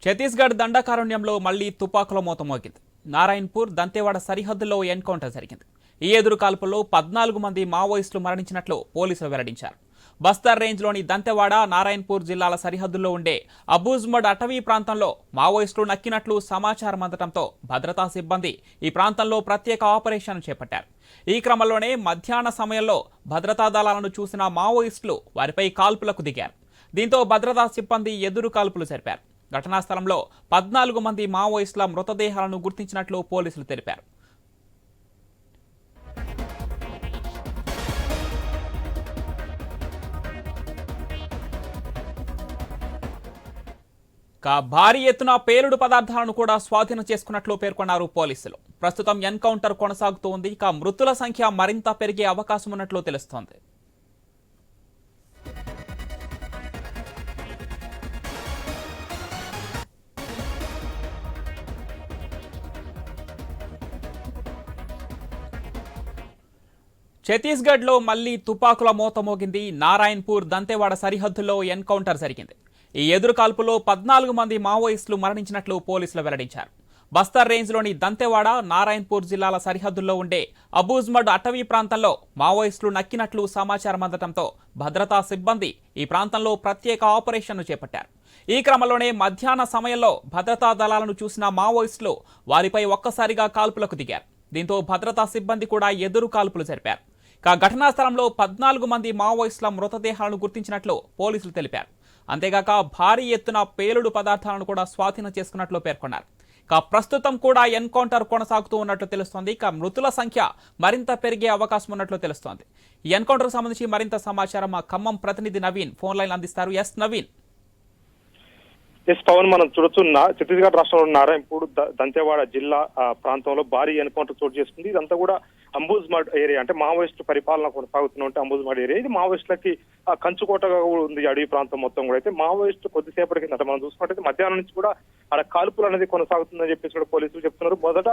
ఛత్తీస్గఢ్ దండకారణ్యంలో మళ్లీ తుపాకుల మోత మోగింది. నారాయణపూర్ దంతేవాడ సరిహద్దులో ఎన్కౌంటర్ జరిగింది. ఈ ఎదురు కాల్పుల్లో 14 మంది మావోయిస్టులు మరణించినట్లు పోలీసులు వెల్లడించారు. బస్తర్ రేంజ్లోని దంతెవాడ, నారాయణపూర్ జిల్లాల సరిహద్దుల్లో ఉండే అబూజ్మడ్ అటవీ ప్రాంతంలో మావోయిస్టులు నక్కినట్లు సమాచారం అందడంతో భద్రతా సిబ్బంది ఈ ప్రాంతంలో ప్రత్యేక ఆపరేషన్ చేపట్టారు. ఈ క్రమంలోనే మధ్యాహ్న సమయంలో భద్రతా దళాలను చూసిన మావోయిస్టులు వారిపై కాల్పులకు దిగారు. దీంతో భద్రతా సిబ్బంది ఎదురు కాల్పులు జరిపారు. ఘటనా స్థలంలో 14 మంది మావోయిస్టుల మృతదేహాలను గుర్తించినట్లు పోలీసులు తెలిపారు. భారీ ఎత్తున పేలుడు పదార్థాలను కూడా స్వాధీనం చేసుకున్నట్లు పేర్కొన్నారు పోలీసులు. ప్రస్తుతం ఎన్కౌంటర్ కొనసాగుతోంది. మృతుల సంఖ్య మరింత పెరిగే అవకాశం ఉన్నట్లు తెలుస్తోంది. ఛత్తీస్గఢ్లో మళ్లీ తుపాకుల మోత మోగింది. నారాయణపూర్ దంతెవాడ సరిహద్దులో ఎన్కౌంటర్ జరిగింది. ఈ ఎదురు కాల్పులో 14 మంది మావోయిస్టులు మరణించినట్లు పోలీసులు వెల్లడించారు. బస్తర్ రేంజ్లోని దంతెవాడ, నారాయణపూర్ జిల్లాల సరిహద్దుల్లో ఉండే అబూజ్మడ్ అటవీ ప్రాంతంలో మావోయిస్టులు నక్కినట్లు సమాచారం అందడంతో భద్రతా సిబ్బంది ఈ ప్రాంతంలో ప్రత్యేక ఆపరేషన్ను చేపట్టారు. ఈ క్రమంలోనే మధ్యాహ్న సమయంలో భద్రతా దళాలను చూసిన మావోయిస్టులు వారిపై ఒక్కసారిగా కాల్పులకు దిగారు. దీంతో భద్రతా సిబ్బంది కూడా ఎదురు కాల్పులు జరిపారు. ఘటనా స్థలంలో 14 మంది మావోయిస్టుల మృతదేహాలను గుర్తించినట్లు పోలీసులు తెలిపారు. అంతేగాక భారీ ఎత్తున పేలుడు పదార్థాలను కూడా స్వాధీనం చేసుకున్నట్లు పేర్కొన్నారు. ప్రస్తుతం కూడా ఎన్కౌంటర్ కొనసాగుతూ ఉన్నట్లు తెలుస్తోంది. మృతుల సంఖ్య మరింత పెరిగే అవకాశం ఉన్నట్లు తెలుస్తోంది. ఈ ఎన్కౌంటర్ సంబంధించి మరింత సమాచారం మా ఖమ్మం ప్రతినిధి నవీన్ ఫోన్ లైన్ అందిస్తారు. ఎస్ నవీన్. పవన్, మనం చూడొచ్చున్న ఛత్తీస్గఢ్ రాష్ట్రంలో నారాయణపూర్ దంతెవాడ జిల్లా ప్రాంతంలో భారీ ఎన్కౌంటర్ చోటు చేసుకుంది. ఇదంతా కూడా అంబుజ్మడ్ ఏరియా, అంటే మావోయిస్టు పరిపాలన కొనసాగుతున్న అంబుజ్మడ్ ఏరియా. ఇది మావోయిస్టులకి కంచుకోటగా ఉంది అడవి ప్రాంతం మొత్తం కూడా. అయితే మావోయిస్టు కొద్దిసేపటి కింద మనం చూసుకున్నట్టయితే మధ్యాహ్నం నుంచి కూడా అక్కడ కాల్పులు అనేది కొనసాగుతుందని చెప్పేసి కూడా పోలీసులు చెప్తున్నారు. మొదట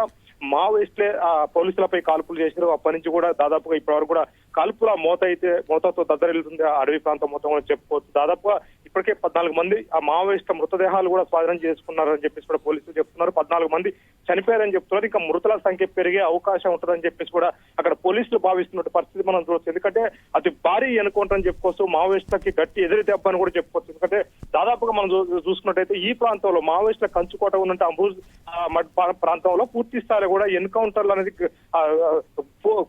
మావోయిస్టులే పోలీసులపై కాల్పులు చేశారు. అప్పటి నుంచి కూడా దాదాపుగా ఇప్పటివరకు కూడా కాల్పుల మోతతో దద్దరిల్లుతుంది అడవి ప్రాంతం మొత్తం కూడా చెప్పుకోవచ్చు. దాదాపుగా ఇప్పటికే 14 మంది ఆ మావోయిస్టు మృతదేహాలు కూడా స్వాధీనం చేసుకున్నారని చెప్పేసి కూడా పోలీసులు చెప్తున్నారు. 14 మంది చనిపోయారని చెప్తున్నారు. ఇంకా మృతుల సంఖ్య పెరిగే అవకాశం ఉంటుందని చెప్పేసి కూడా అక్కడ పోలీసులు భావిస్తున్న పరిస్థితి మనం చూడవచ్చు. ఎందుకంటే అది భారీ ఎన్కౌంటర్ అని చెప్పుకోవచ్చు. మావోయిస్టులకి గట్టి ఎదురు దెబ్బ అని కూడా చెప్పుకోవచ్చు. ఎందుకంటే దాదాపుగా మనం చూసుకున్నట్టయితే ఈ ప్రాంతంలో మావోయిస్టుల కంచుకోట ఉన్నట్టు అంబూజ్ ప్రాంతంలో పూర్తి స్థాయిలో కూడా ఎన్కౌంటర్లు అనేది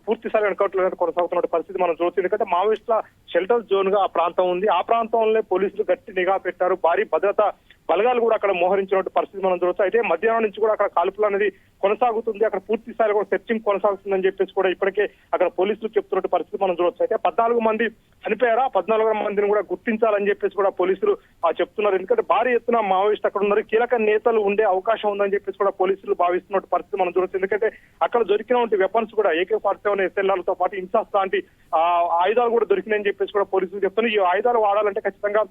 పూర్తి స్థాయి ఎన్కౌంటర్లు అనేది కొనసాగుతున్న పరిస్థితి మనం చూడవచ్చు. ఎందుకంటే మావోయిస్టుల షెల్టర్ జోన్ గా ఆ ప్రాంతం ఉంది. ఆ ప్రాంతంలో పోలీసులు గట్టి నిఘా పెట్టారు. భారీ భద్రతా బలగాలు కూడా అక్కడ మోహరించిన పరిస్థితి మనం చూడవచ్చు. అయితే మధ్యాహ్నం నుంచి కూడా అక్కడ కాల్పులు అనేది కొనసాగుతుంది. అక్కడ పూర్తి స్థాయిలో కూడా సెర్చింగ్ కొనసాగుతుందని చెప్పేసి కూడా ఇప్పటికే అక్కడ పోలీసులు చెప్తున్న పరిస్థితి మనం చూడవచ్చు. అయితే 14 మంది చనిపోయారా, 14 మందిని కూడా గుర్తించాలని చెప్పేసి కూడా పోలీసులు చెప్తున్నారు. ఎందుకంటే భారీ ఎత్తున మావోయిస్టు అక్కడ ఉన్నారు. కీలక నేతలు ఉండే అవకాశం ఉందని చెప్పేసి కూడా పోలీసులు భావిస్తున్న పరిస్థితి మనం చూడవచ్చు. ఎందుకంటే అక్కడ దొరికిన వెపన్స్ కూడా AK-47 SLRలతో పాటు ఇన్సాస్ లాంటి ఆయుధాలు కూడా దొరికినాయని చెప్పేసి కూడా పోలీసులు చెప్తున్నారు. ఈ ఆయుధాలు వాడాలంటే ఖచ్చితంగా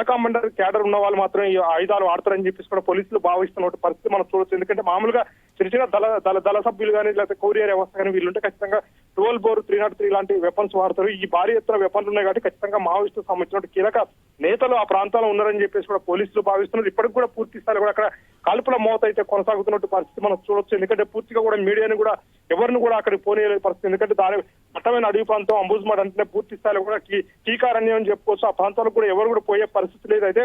కమాండర్ క్యాడర్ ఉన్న వాళ్ళు మాత్రమే ఈ ఆయుధాలు వాడతారని చెప్పేసి కూడా పోలీసులు భావిస్తున్న పరిస్థితి మనం చూడవచ్చు. ఎందుకంటే మామూలుగా చిన్న చిన్న దళ సభ్యులు కానీ లేకపోతే కొరియర్ వ్యవస్థ కానీ వీళ్ళుంటే ఖచ్చితంగా 12 బోర్ 303 లాంటి వెపన్స్ వాడతారు. ఈ భారీ ఎత్తున వెపన్లు ఉన్నాయి కాబట్టి ఖచ్చితంగా మావోయిస్టులకు సంబంధించిన కీలక నేతలు ఆ ప్రాంతంలో ఉన్నారని చెప్పేసి కూడా పోలీసులు భావిస్తున్నారు. ఇప్పటికి కూడా పూర్తి స్థాయిలో కూడా అక్కడ కాల్పుల మోత అయితే కొనసాగుతున్నట్టు పరిస్థితి మనం చూడొచ్చు. ఎందుకంటే పూర్తిగా కూడా మీడియాని కూడా ఎవరిని కూడా అక్కడికి పోనీయలే పరిస్థితి. ఎందుకంటే దాని దట్టమైన అడవి ప్రాంతం అంబుజ్మడ్ అంటేనే పూర్తి స్థాయిలో కూడా కీకారణ్యం అని చెప్పుకోవచ్చు. ఆ ప్రాంతాలకు కూడా ఎవరు కూడా పోయే పరిస్థితి లేదు. అయితే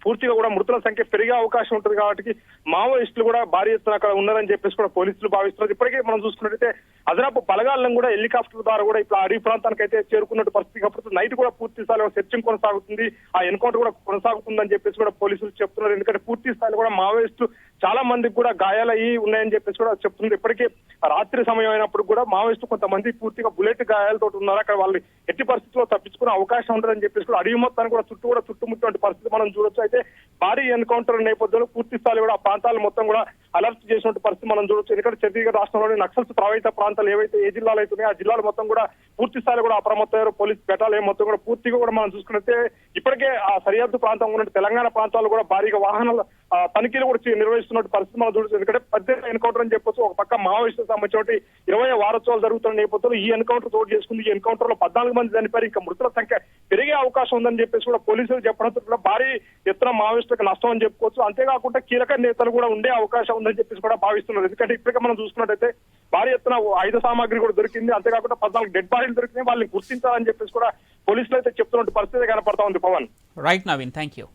పూర్తిగా కూడా మృతుల సంఖ్య పెరిగే అవకాశం ఉంటుంది కాబట్టి మావోయిస్టులు కూడా భారీ ఎత్తున అక్కడ ఉన్నారని చెప్పేసి కూడా పోలీసులు భావిస్తున్నారు. ఇప్పటికే మనం చూసుకున్నట్టయితే అదనపు బలగాలను కూడా హెలికాప్టర్ ద్వారా కూడా ఇప్పుడు అడవి ప్రాంతానికి అయితే చేరుకున్నట్టు పరిస్థితి. కాబట్టి నైట్ కూడా పూర్తి స్థాయిలో సెర్చింగ్ కొనసాగుతుంది. ఆ ఎన్కౌంటర్ కూడా కొనసాగుతుందని చెప్పేసి కూడా పోలీసులు చెప్తున్నారు. ఎందుకంటే పూర్తి స్థాయిలో కూడా మావోయిస్టు చాలా మందికి కూడా గాయాలయ్యి ఉన్నాయని చెప్పేసి కూడా చెప్తున్నారు. ఇప్పటికే రాత్రి సమయం అయినప్పుడు కూడా మావోయిస్టు కొంతమంది పూర్తిగా బుల్లెట్ గాయాలతో ఉన్నారు. అక్కడ వాళ్ళు ఎట్టి పరిస్థితుల్లో తప్పించుకునే అవకాశం ఉంటుందని చెప్పేసి కూడా అడవి మొత్తాన్ని కూడా చుట్టుముట్టిన పరిస్థితి మనం చూడొచ్చు. అయితే భారీ ఎన్కౌంటర్ నేపథ్యంలో పూర్తి స్థాయిలో కూడా ఆ ప్రాంతాలు మొత్తం కూడా అలర్ట్ చేసిన పరిస్థితి మనం చూడొచ్చు. ఎందుకంటే ఛత్తీస్గఢ్ రాష్ట్రంలోని నక్సల్స్ ప్రభావిత ప్రాంతాలు ఏవైతే ఏ జిల్లాలు అవుతున్నాయో ఆ జిల్లాలు మొత్తం కూడా పూర్తి స్థాయిలో కూడా అప్రమత్తమయ్యారు. పోలీస్ బెటాలియన్ మొత్తం కూడా పూర్తిగా కూడా మనం చూసుకుంటే ఇప్పటికే ఆ సరిహద్దు ప్రాంతం ఉన్న తెలంగాణ ప్రాంతాల్లో కూడా భారీగా వాహనాల తనిఖీలు కూడా నిర్వహిస్తున్న పరిస్థితి మనం చూడొచ్చు. ఎందుకంటే పెద్ద ఎన్కౌంటర్ అని చెప్పొచ్చు. ఒక పక్క మావోయిస్టులకు సంబంధించి 20 వారోత్సవాలు జరుగుతున్న నేపథ్యంలో ఈ ఎన్కౌంటర్ చోటు చేసుకుంది. ఈ ఎన్కౌంటర్ లో 14 మంది చనిపోయారు. ఇంకా మృతుల సంఖ్య పెరిగే అవకాశం ఉందని చెప్పేసి కూడా పోలీసులు చెప్పడంతో కూడా భారీ ఎత్తున మావోయిస్టులకు నష్టం అని చెప్పుకోవచ్చు. అంతేకాకుండా కీలక నేతలు కూడా ఉండే అవకాశం ఉందని చెప్పేసి కూడా భావిస్తున్నారు. ఎందుకంటే ఇప్పటికే మనం చూసుకున్నట్టయితే భారీ ఎత్తున ఆయుధ సామాగ్రి కూడా దొరికింది. అంతేకాకుండా 14 డెడ్ బాడీలు దొరికినాయి. వాళ్ళని గుర్తించాలని చెప్పేసి కూడా పోలీసులు అయితే చెప్తున్న పరిస్థితి కనపడతా ఉంది. Pavan. Right Naveen, thank you.